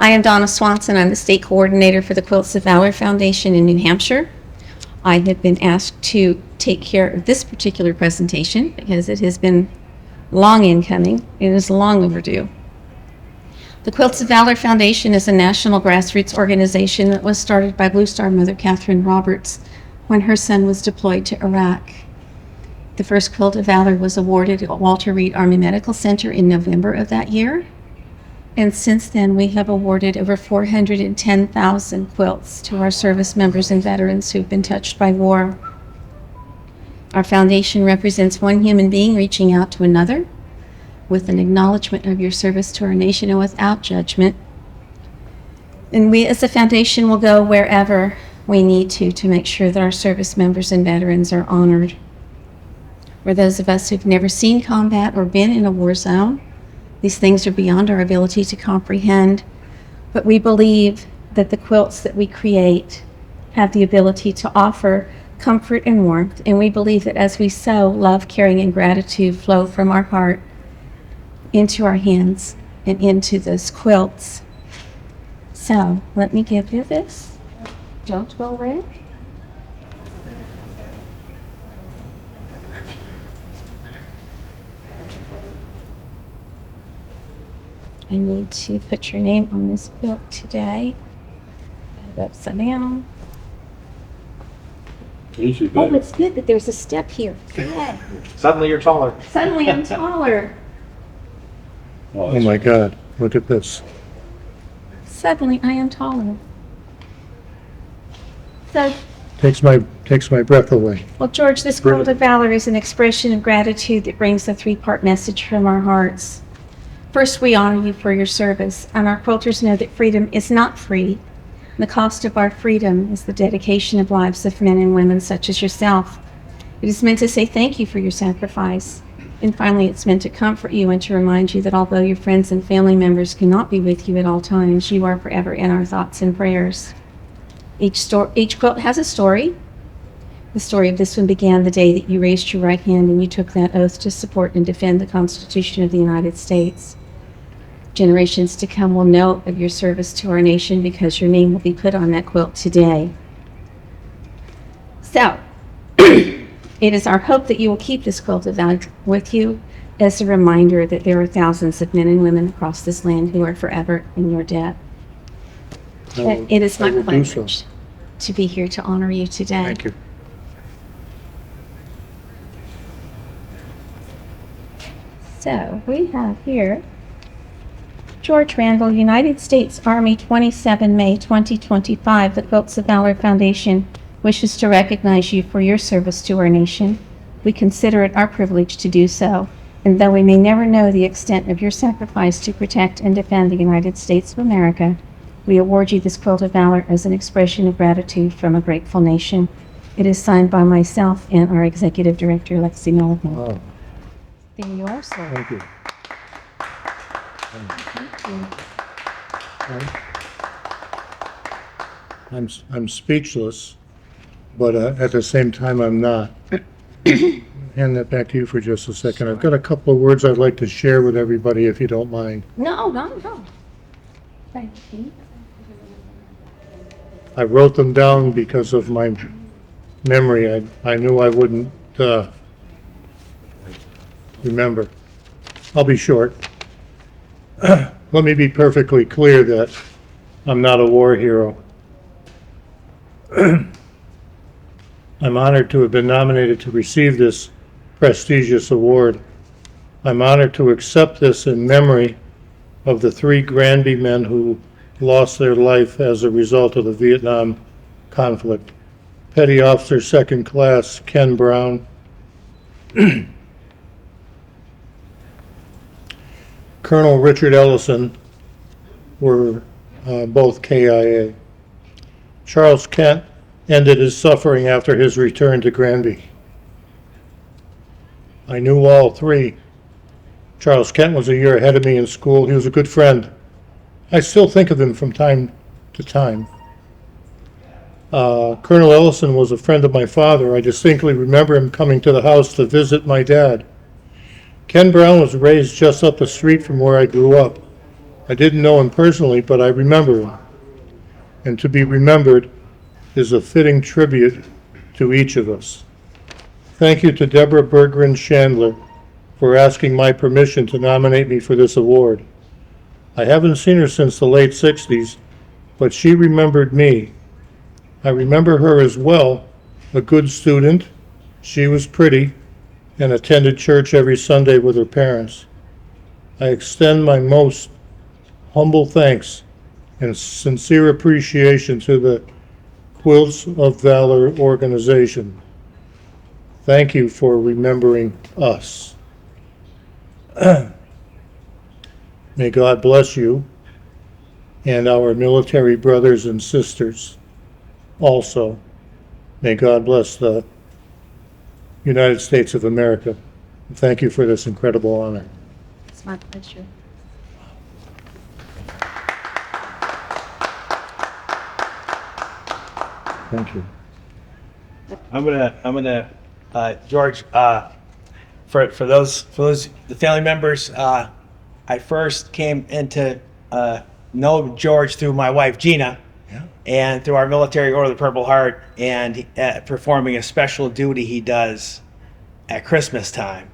I am Donna Swanson. I'm the state coordinator for the Quilts of Valor Foundation in New Hampshire. I have been asked to take care of this particular presentation because it has been long in coming. It is long overdue. The Quilts of Valor Foundation is a national grassroots organization that was started by Blue Star Mother Catherine Roberts when her son was deployed to Iraq. The first Quilt of Valor was awarded at Walter Reed Army Medical Center in November of that year. And since then, we have awarded over 410,000 quilts to our service members and veterans who've been touched by war. Our foundation represents one human being reaching out to another with an acknowledgement of your service to our nation and without judgment. And we as a foundation will go wherever we need to make sure that our service members and veterans are honored. For those of us who've never seen combat or been in a war zone, these things are beyond our ability to comprehend, but we believe that the quilts that we create have the ability to offer comfort and warmth, and we believe that as we sew, love, caring, and gratitude flow from our heart into our hands and into those quilts. So, let me give you this. Don't go away. I need to put your name on this quilt today. Put it upside down. Oh, it's good that there's a step here. Good. Suddenly you're taller. Suddenly I'm taller. Oh my God, look at this. Suddenly I am taller. So, Takes my breath away. well, George, this Quilt of Valor is an expression of gratitude that brings a three-part message from our hearts. First, we honor you for your service, and our quilters know that freedom is not free. The cost of our freedom is the dedication of lives of men and women such as yourself. It is meant to say thank you for your sacrifice. And finally, it's meant to comfort you and to remind you that although your friends and family members cannot be with you at all times, you are forever in our thoughts and prayers. Each quilt has a story. The story of this one began the day that you raised your right hand and you took that oath to support and defend the Constitution of the United States. Generations to come will know of your service to our nation because your name will be put on that quilt today. So, it is our hope that you will keep this Quilt of Valor with you as a reminder that there are thousands of men and women across this land who are forever in your debt. It is my pleasure to be here to honor you today. Thank you. So, we have here George Randall, United States Army, 27 May 2025. The Quilts of Valor Foundation wishes to recognize you for your service to our nation. We consider it our privilege to do so, and though we may never know the extent of your sacrifice to protect and defend the United States of America, we award you this Quilt of Valor as an expression of gratitude from a grateful nation. It is signed by myself and our Executive Director, Lexi Milligan. Wow. There you are, sir. Thank you. I'm speechless, but at the same time, I'm not. Hand that back to you for just a second. I've got a couple of words I'd like to share with everybody, if you don't mind. No. Thank you. I wrote them down because of my memory. I knew I wouldn't remember. I'll be short. Let me be perfectly clear that I'm not a war hero. I'm honored to have been nominated to receive this prestigious award. I'm honored to accept this in memory of the 3 Granby men who lost their life as a result of the Vietnam conflict. Petty Officer Second Class Ken Brown, Colonel Richard Ellison were both KIA. Charles Kent ended his suffering after his return to Granby. I knew all 3. Charles Kent was a year ahead of me in school. He was a good friend. I still think of him from time to time. Colonel Ellison was a friend of my father. I distinctly remember him coming to the house to visit my dad. Ken Brown was raised just up the street from where I grew up. I didn't know him personally, but I remember him. And to be remembered is a fitting tribute to each of us. Thank you to Deborah Berggren Chandler for asking my permission to nominate me for this award. I haven't seen her since the late 60s, but she remembered me. I remember her as well, a good student. She was pretty and attended church every Sunday with her parents. I extend my most humble thanks and sincere appreciation to the Quilts of Valor organization. Thank you for remembering us. May God bless you and our military brothers and sisters. Also, may God bless the United States of America. Thank you for this incredible honor. It's my pleasure. Thank you. George, for those the family members, I first came into know George through my wife Gina, and through our military Order of the Purple Heart, and performing a special duty he does at Christmas time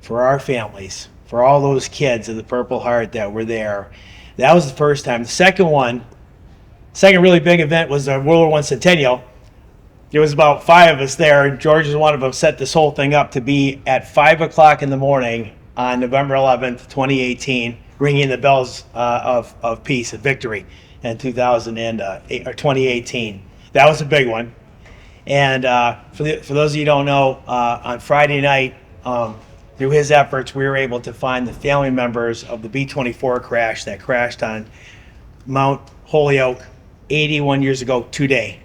for our families, for all those kids of the Purple Heart that were there. That was the first time. The second really big event was the World War I Centennial. There was about 5 of us there, and George is one of them, set this whole thing up to be at 5 o'clock in the morning on November 11th, 2018, ringing the bells of peace and victory in 2018. That was a big one. And for those of you who don't know, on Friday night, through his efforts, we were able to find the family members of the B-24 crash that crashed on Mount Holyoke 81 years ago today.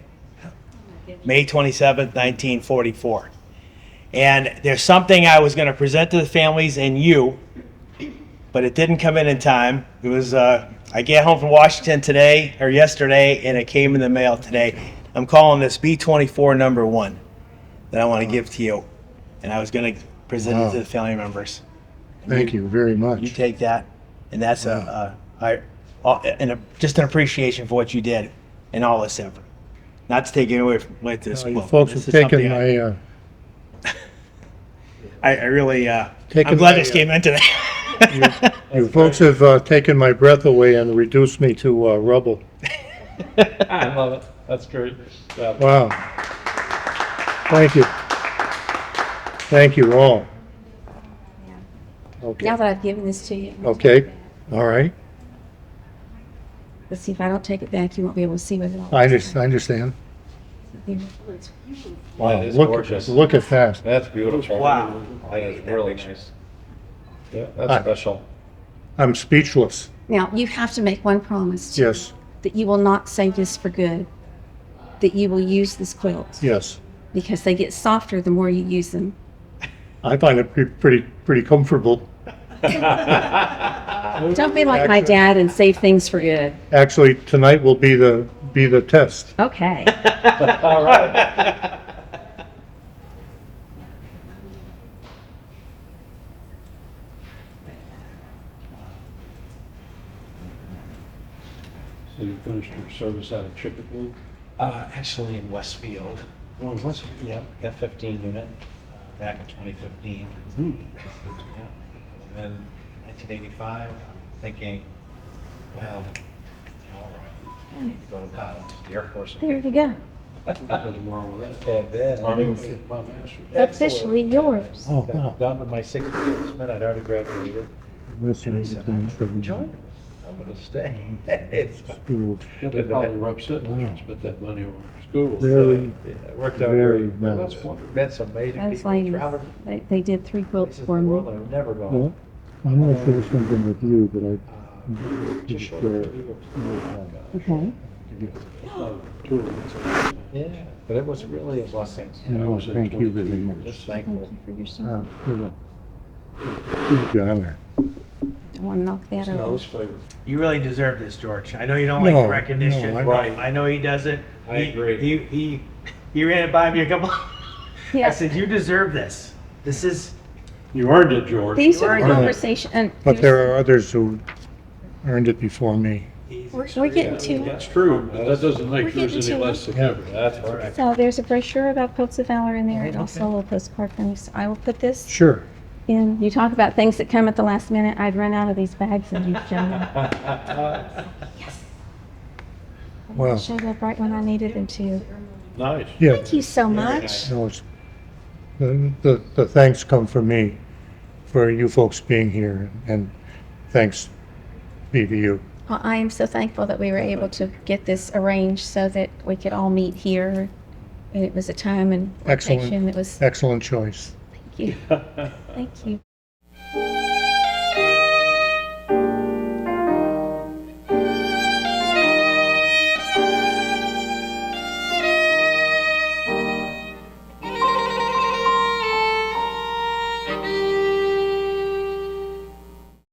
May 27th, 1944. And there's something I was going to present to the families and you, but it didn't come in time. It was, I get home from Washington today, or yesterday, and it came in the mail today. I'm calling this B-24 number 1 that I want to give to you. And I was going to present it to the family members. Thank you very much. You take that, and that's just an appreciation for what you did in all this effort. Not to take it away from this You quote. folks This have is taken something my, I really, taken I'm glad my, this came into that. you folks have taken my breath away and reduced me to rubble. I love it. That's great. Yeah. Wow. Thank you. Thank you all. Okay. Now that I've given this to you. Okay. All right. Let's see, if I don't take it back, you won't be able to see what it all I is. understand. Wow. That is Look, gorgeous. look at that. That's beautiful. Wow. That is really nice. Yeah, that's special. I'm speechless. Now, you have to make one promise. Yes. That you will not save this for good. That you will use this quilt. Yes. Because they get softer the more you use them. I find it pretty comfortable. Don't be like my dad and save things for good. Actually, tonight will be the test. Okay. All right. So you finished your service out of Chicopee? Actually in Westfield. Oh, West. Yeah, F-15 unit, back in 2015. Hmm. Yeah. And then 1985, I'm thinking, well, all right, I need to go to college, the Air Force. There you go. Nothing wrong with that. And then, I'm gonna get my master's. Officially yours. Oh, wow. done with my 6 years, I'd already graduated. Listening to Enjoy it. I'm gonna stay. It's Yeah, they probably were upset when spent that money on school. Very, it worked out very great. nice. That's wonderful. Met some amazing That's people, like, traveled they did 3 quilts places in for the world me. that I've never Well, gone. I'm not sure something with you, but I Just just, short. Okay. Yeah, but it was really a blessing. no, thank you very Just much. thankful. Thank you for your service. Huge honor. I want to knock that over. Those flavors. You really deserve this, George. I know you don't No, like recognition. no, I- Right. I know he doesn't. I agree. He ran it by me a couple. I Yeah. said, you deserve this. This is, You earned it, George. These are Right. conversation, and But there are others who earned it before me. We're getting to it. That's true. That doesn't We're make yours getting any to less it. significant. That's right. So there's a brochure about Quilts of Valor in there and Okay. also a little postcard from you. So I will put this Sure. in. You talk about things that come at the last minute. I'd run out of these bags and you'd show up. Yes. Well, Showed up right when I needed them to. Nice. yeah, Thank you so much. no, it's, the thanks come from me for you folks being here, and thanks be to you. Well, I am so thankful that we were able to get this arranged so that we could all meet here. And it was a time and location Excellent, that was, excellent choice. thank you. Thank you.